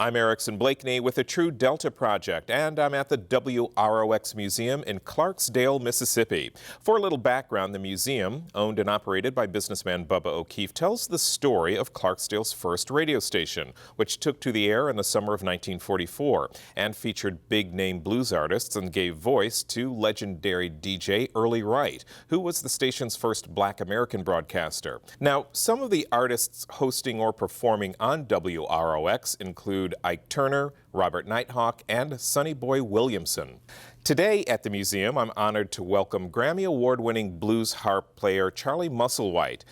I'm Erickson Blakney with the True Delta Project, and I'm at the WROX Museum in Clarksdale, Mississippi. For a little background, the museum, owned and operated by businessman Bubba O'Keefe, tells the story of Clarksdale's first radio station, which took to the air in the summer of 1944 and featured big-name blues artists and gave voice to legendary DJ Early Wright, who was the station's first black American broadcaster. Now, some of the artists hosting or performing on WROX include Ike Turner, Robert Nighthawk, and Sonny Boy Williamson. Today at the museum, I'm honored to welcome Grammy Award-winning blues harp player Charlie Musselwhite.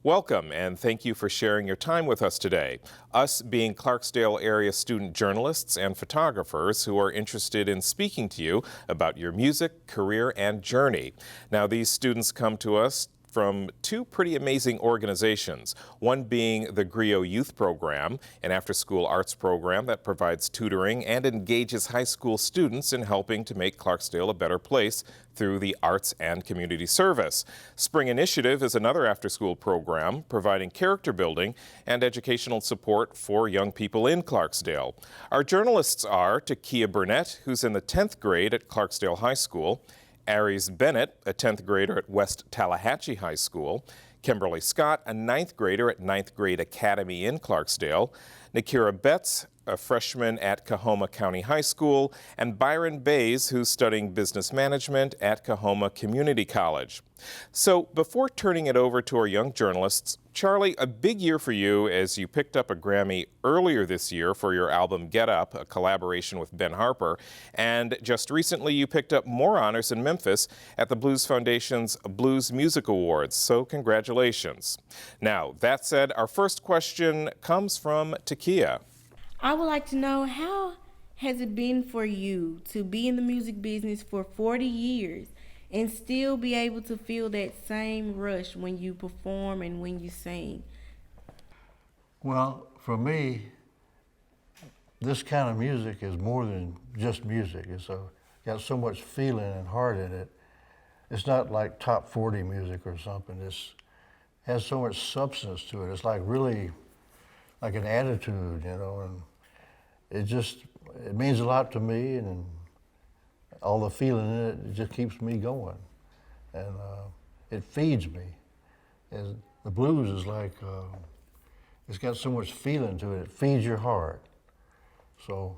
Welcome, and thank you for sharing your time with us today. Us being Clarksdale area student journalists and photographers who are interested in speaking to you about your music, career, and journey. Now, these students come to us from two pretty amazing organizations, one being the Griot Youth Program, an after-school arts program that provides tutoring and engages high school students in helping to make Clarksdale a better place through the arts and community service. Spring Initiative is another after-school program providing character building and educational support for young people in Clarksdale. Our journalists are Takia Burnett, who's in the 10th grade at Clarksdale High School, Aries Bennett, a 10th grader at West Tallahatchie High School, Kimberly Scott, a 9th grader at 9th Grade Academy in Clarksdale, Nakira Betts, a freshman at Coahoma County High School, and Byron Bays, who's studying business management at Coahoma Community College. So before turning it over to our young journalists, Charlie, a big year for you as you picked up a Grammy earlier this year for your album Get Up, a collaboration with Ben Harper, and just recently you picked up more honors in Memphis at the Blues Foundation's Blues Music Awards, so congratulations. Now, that said, our first question comes from Takia. I would like to know, how has it been for you to be in the music business for 40 years and still be able to feel that same rush when you perform and when you sing? Well, for me, this kind of music is more than just music. It's got so much feeling and heart in it. It's not like top 40 music or something. It has so much substance to it. It's like really like an attitude, you know, and it means a lot to me, and all the feeling in it just keeps me going, and it feeds me. And the blues is like, it's got so much feeling to it, it feeds your heart. So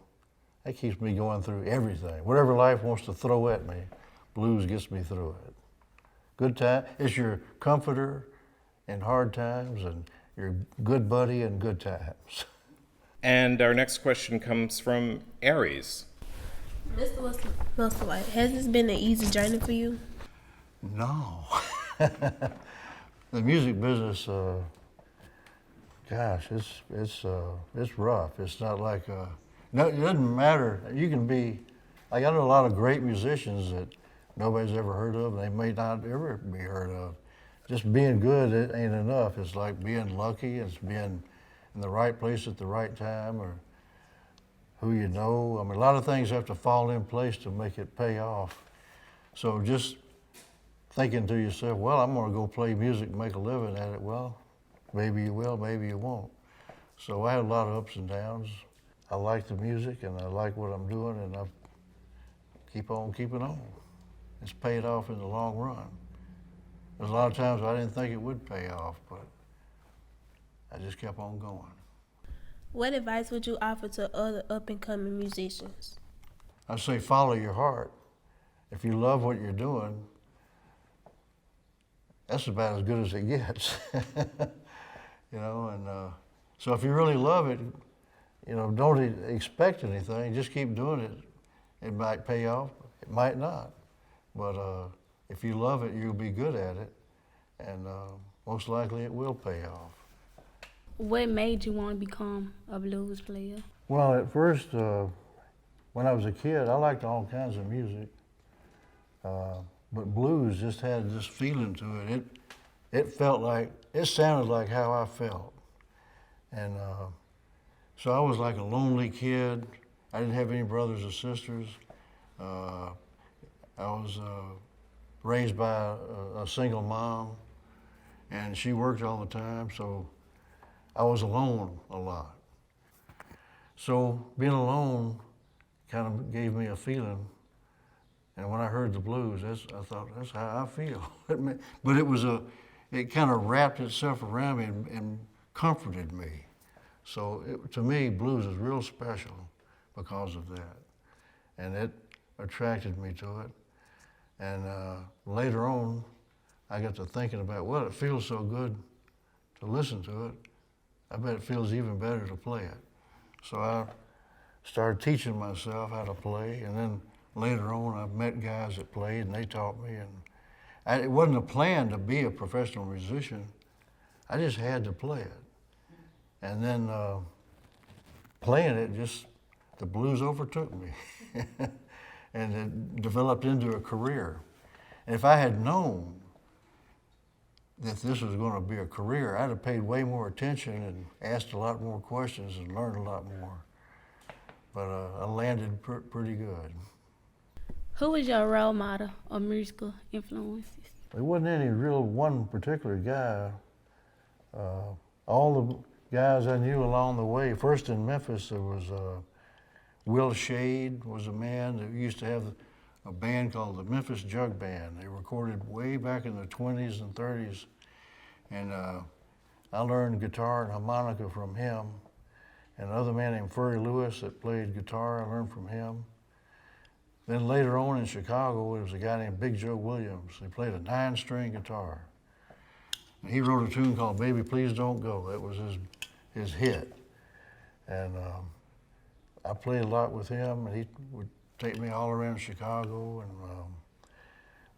that keeps me going through everything. Whatever life wants to throw at me, blues gets me through it. Good time, it's your comforter in hard times, and your good buddy in good times. And our next question comes from Aries. Mr. Musselwhite, has this been an easy journey for you? No. The music business, gosh, it's rough. It's not like, no, it doesn't matter. You can be, like, I know a lot of great musicians that nobody's ever heard of, and they may not ever be heard of. Just being good, it ain't enough. It's like being lucky. It's being in the right place at the right time, or who you know. I mean, a lot of things have to fall in place to make it pay off. So just thinking to yourself, well, I'm gonna go play music and make a living at it. Well, maybe you will, maybe you won't. So I had a lot of ups and downs. I like the music and I like what I'm doing, and I keep on keeping on. It's paid off in the long run. There's a lot of times I didn't think it would pay off, but I just kept on going. What advice would you offer to other up-and-coming musicians? I say follow your heart. If you love what you're doing, that's about as good as it gets. You know, and so if you really love it, you know, don't expect anything, just keep doing it. It might pay off, it might not. But if you love it, you'll be good at it, and most likely it will pay off. What made you want to become a blues player? Well, at first, when I was a kid, I liked all kinds of music, but blues just had this feeling to it. It felt like, it sounded like how I felt. And so I was like a lonely kid. I didn't have any brothers or sisters. I was raised by a single mom, and she worked all the time, so I was alone a lot. So being alone kind of gave me a feeling. And when I heard the blues, I thought, that's how I feel. But it kind of wrapped itself around me and comforted me. So to me, blues is real special because of that. And it attracted me to it. And later on, I got to thinking about, well, it feels so good to listen to it. I bet it feels even better to play it. So I started teaching myself how to play, and then later on I met guys that played and they taught me. And it wasn't a plan to be a professional musician. I just had to play it. And then playing it, just the blues overtook me. And it developed into a career. And if I had known that this was going to be a career, I'd have paid way more attention and asked a lot more questions and learned a lot more. But I landed pretty good. Who was your role model or musical influences? There wasn't any real one particular guy. All the guys I knew along the way, first in Memphis, there was Will Shade was a man that used to have a band called the Memphis Jug Band. They recorded way back in the 20s and 30s. And I learned guitar and harmonica from him. And another man named Furry Lewis that played guitar, I learned from him. Then later on in Chicago, there was a guy named Big Joe Williams. He played a 9-string guitar. And he wrote a tune called Baby Please Don't Go. That was his hit. And I played a lot with him, and he would take me all around Chicago. And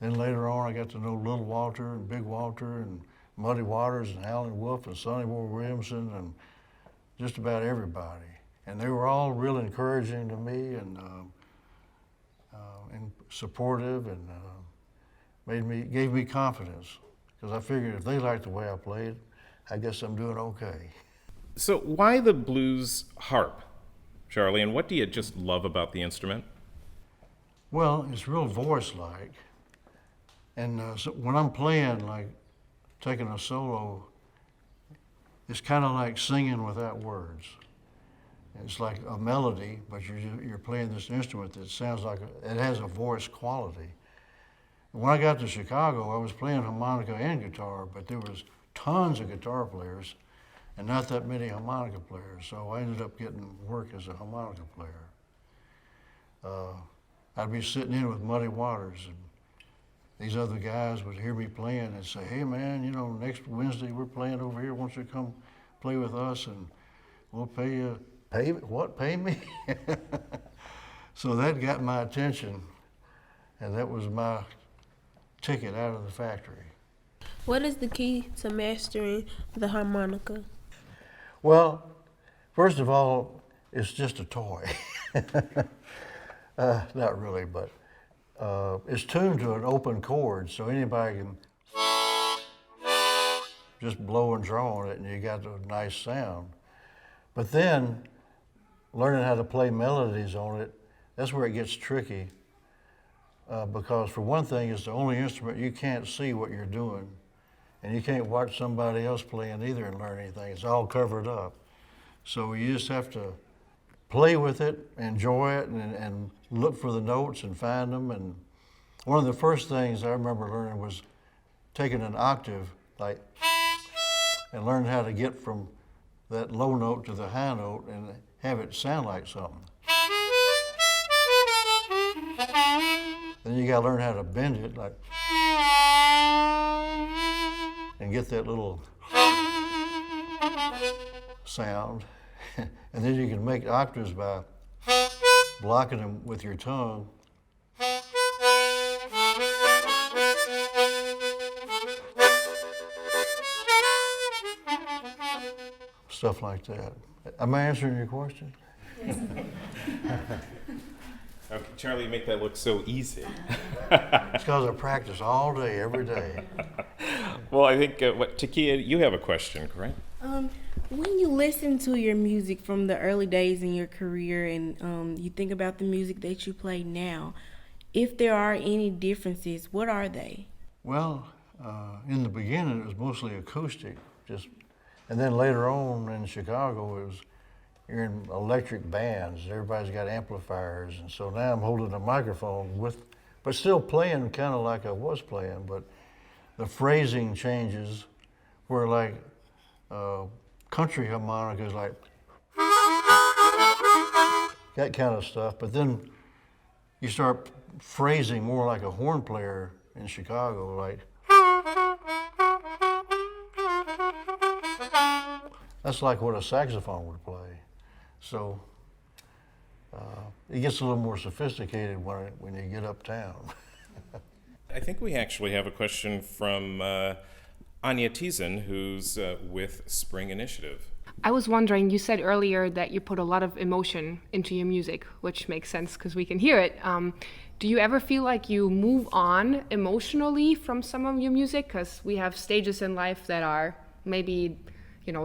then later on, I got to know Little Walter and Big Walter and Muddy Waters and Howlin' Wolf and Sonny Boy Williamson and just about everybody. And they were all real encouraging to me and supportive and gave me confidence. Because I figured if they liked the way I played, I guess I'm doing okay. So why the blues harp, Charlie, and what do you just love about the instrument? Well, it's real voice-like. And so when I'm playing, like taking a solo, it's kind of like singing without words. It's like a melody, but you're playing this instrument that sounds like it has a voice quality. When I got to Chicago, I was playing harmonica and guitar, but there was tons of guitar players and not that many harmonica players. So I ended up getting work as a harmonica player. I'd be sitting in with Muddy Waters, and these other guys would hear me playing and say, hey man, next Wednesday we're playing over here. Why don't you come play with us and we'll pay you. Pay me? So that got my attention, and that was my ticket out of the factory. What is the key to mastering the harmonica? Well, first of all, it's just a toy. Not really, but it's tuned to an open chord, so anybody can just blow and draw on it, and you got a nice sound. But then, learning how to play melodies on it, that's where it gets tricky. Because for one thing, it's the only instrument you can't see what you're doing. And you can't watch somebody else playing either and learn anything. It's all covered up. So you just have to play with it, enjoy it, and look for the notes and find them. And one of the first things I remember learning was taking an octave, and learning how to get from that low note to the high note and have it sound like something. Then you gotta learn how to bend it, and get that little sound. And then you can make octaves by blocking them with your tongue. Stuff like that. Am I answering your question? Okay, Charlie, you make that look so easy. It's because I practice all day, every day. Well, I think, Takia, you have a question, correct? When you listen to your music from the early days in your career and you think about the music that you play now, if there are any differences, what are they? Well, in the beginning, it was mostly acoustic, and then later on in Chicago, it was you're in electric bands. Everybody's got amplifiers, and so now I'm holding a microphone but still playing kind of like I was playing, but the phrasing changes where like country harmonica is like that kind of stuff, but then you start phrasing more like a horn player in Chicago, like that's like what a saxophone would play. So it gets a little more sophisticated when you get uptown. I think we actually have a question from Anya Teason, who's with Spring Initiative. I was wondering, you said earlier that you put a lot of emotion into your music, which makes sense because we can hear it. Do you ever feel like you move on emotionally from some of your music? Because we have stages in life that are maybe,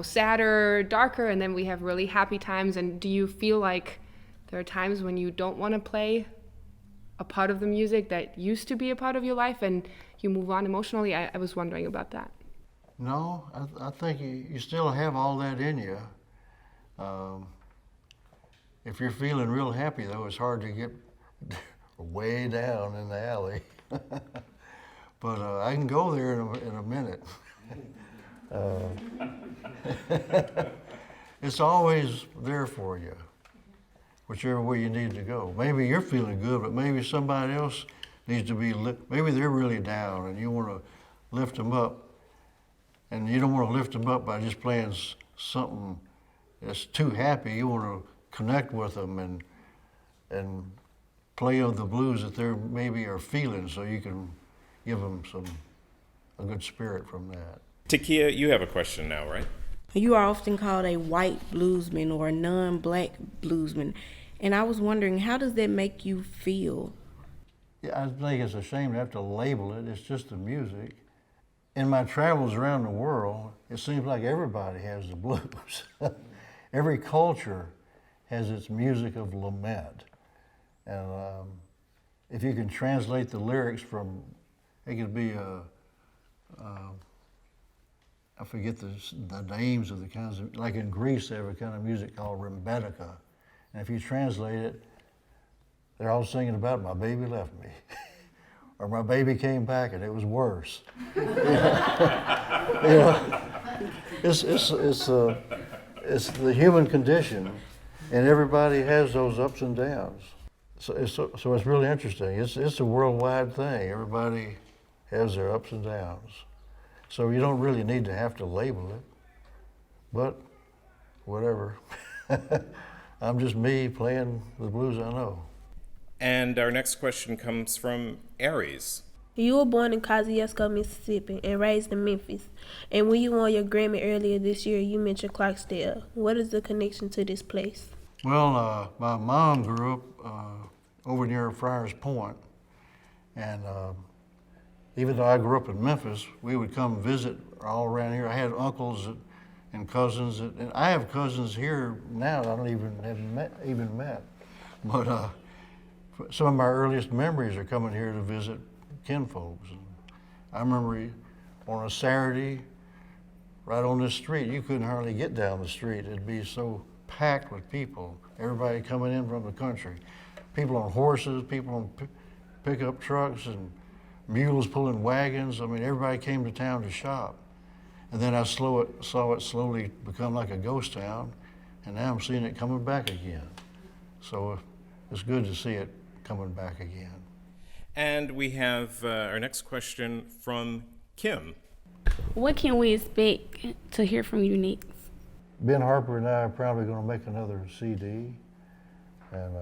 sadder, darker, and then we have really happy times. And do you feel like there are times when you don't want to play a part of the music that used to be a part of your life and you move on emotionally? I was wondering about that. No, I think you still have all that in you. If you're feeling real happy, though, it's hard to get way down in the alley. But I can go there in a minute. It's always there for you, whichever way you need to go. Maybe you're feeling good, but maybe somebody else needs to be, maybe they're really down and you want to lift them up. And you don't want to lift them up by just playing something that's too happy. You want to connect with them and play on the blues that they maybe are feeling, so you can give them a good spirit from that. Takia, you have a question now, right? You are often called a white bluesman or a non-black bluesman, and I was wondering, how does that make you feel? Yeah, I think it's a shame to have to label it. It's just the music. In my travels around the world, it seems like everybody has the blues. Every culture has its music of lament. And if you can translate the lyrics from, it could be, I forget the names of the kinds of, like in Greece, they have a kind of music called rimbetica. And if you translate it, they're all singing about my baby left me. Or my baby came back and it was worse. It's the human condition, and everybody has those ups and downs. So it's really interesting. It's a worldwide thing. Everybody has their ups and downs. So you don't really need to have to label it, but whatever. I'm just me playing the blues I know. And our next question comes from Aries. You were born in Kosciuszko, Mississippi, and raised in Memphis. And when you won your Grammy earlier this year, you mentioned Clarksdale. What is the connection to this place? Well, my mom grew up over near Friars Point, and even though I grew up in Memphis, we would come visit all around here. I had uncles and cousins, and I have cousins here now that I don't even met. But some of my earliest memories are coming here to visit kinfolks. And I remember on a Saturday, right on this street, you couldn't hardly get down the street. It'd be so packed with people, everybody coming in from the country. People on horses, people on pickup trucks, and mules pulling wagons. I mean, everybody came to town to shop. And then I saw it slowly become like a ghost town, and now I'm seeing it coming back again. So it's good to see it coming back again. And we have our next question from Kim. What can we expect to hear from you next? Ben Harper and I are probably going to make another CD, and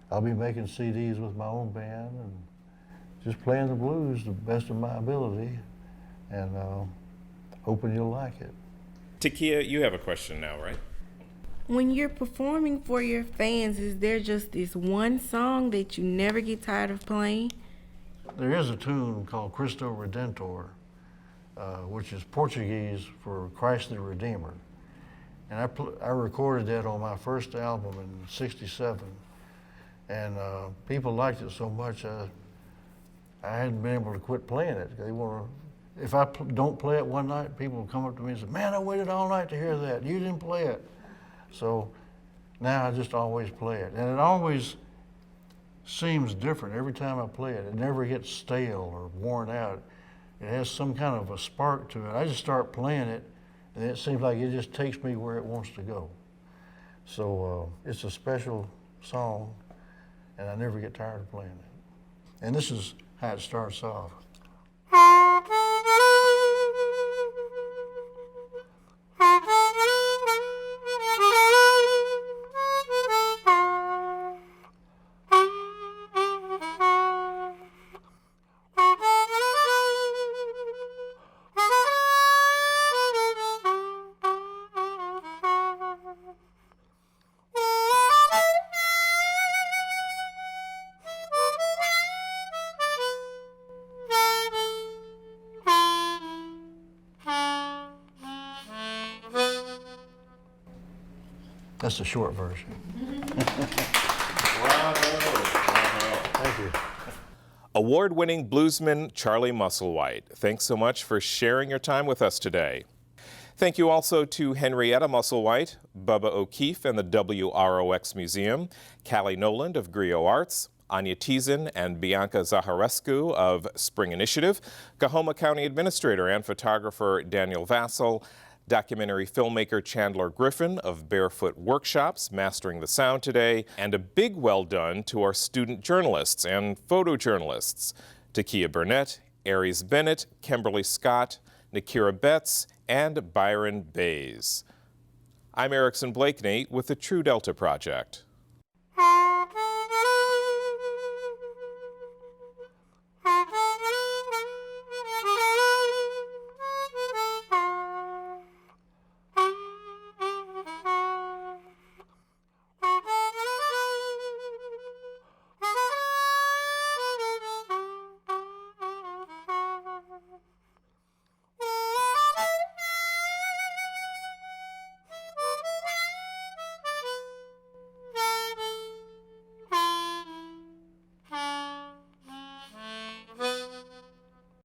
I'll be making CDs with my own band and just playing the blues the best of my ability, and hoping you'll like it. Takia, you have a question now, right? When you're performing for your fans, is there just this one song that you never get tired of playing? There is a tune called Cristo Redentor, which is Portuguese for Christ the Redeemer. And I recorded that on my first album in '67. And people liked it so much, I hadn't been able to quit playing it. If I don't play it one night, people will come up to me and say, "Man, I waited all night to hear that. You didn't play it." So now I just always play it. And it always seems different every time I play it. It never gets stale or worn out. It has some kind of a spark to it. I just start playing it, and it seems like it just takes me where it wants to go. So it's a special song, and I never get tired of playing it. And this is how it starts off. That's the short version. Thank you. Award-winning bluesman Charlie Musselwhite, thanks so much for sharing your time with us today. Thank you also to Henrietta Musselwhite, Bubba O'Keefe and the WROX Museum, Callie Noland of Griot Arts, Anya Teason and Bianca Zaharescu of Spring Initiative, Coahoma County Administrator and photographer Daniel Vassell, documentary filmmaker Chandler Griffin of Barefoot Workshops, mastering the sound today, and a big well done to our student journalists and photojournalists, Takia Burnett, Aries Bennett, Kimberly Scott, Nakira Betts, and Byron Bays. I'm Erickson Blakney with the True Delta Project.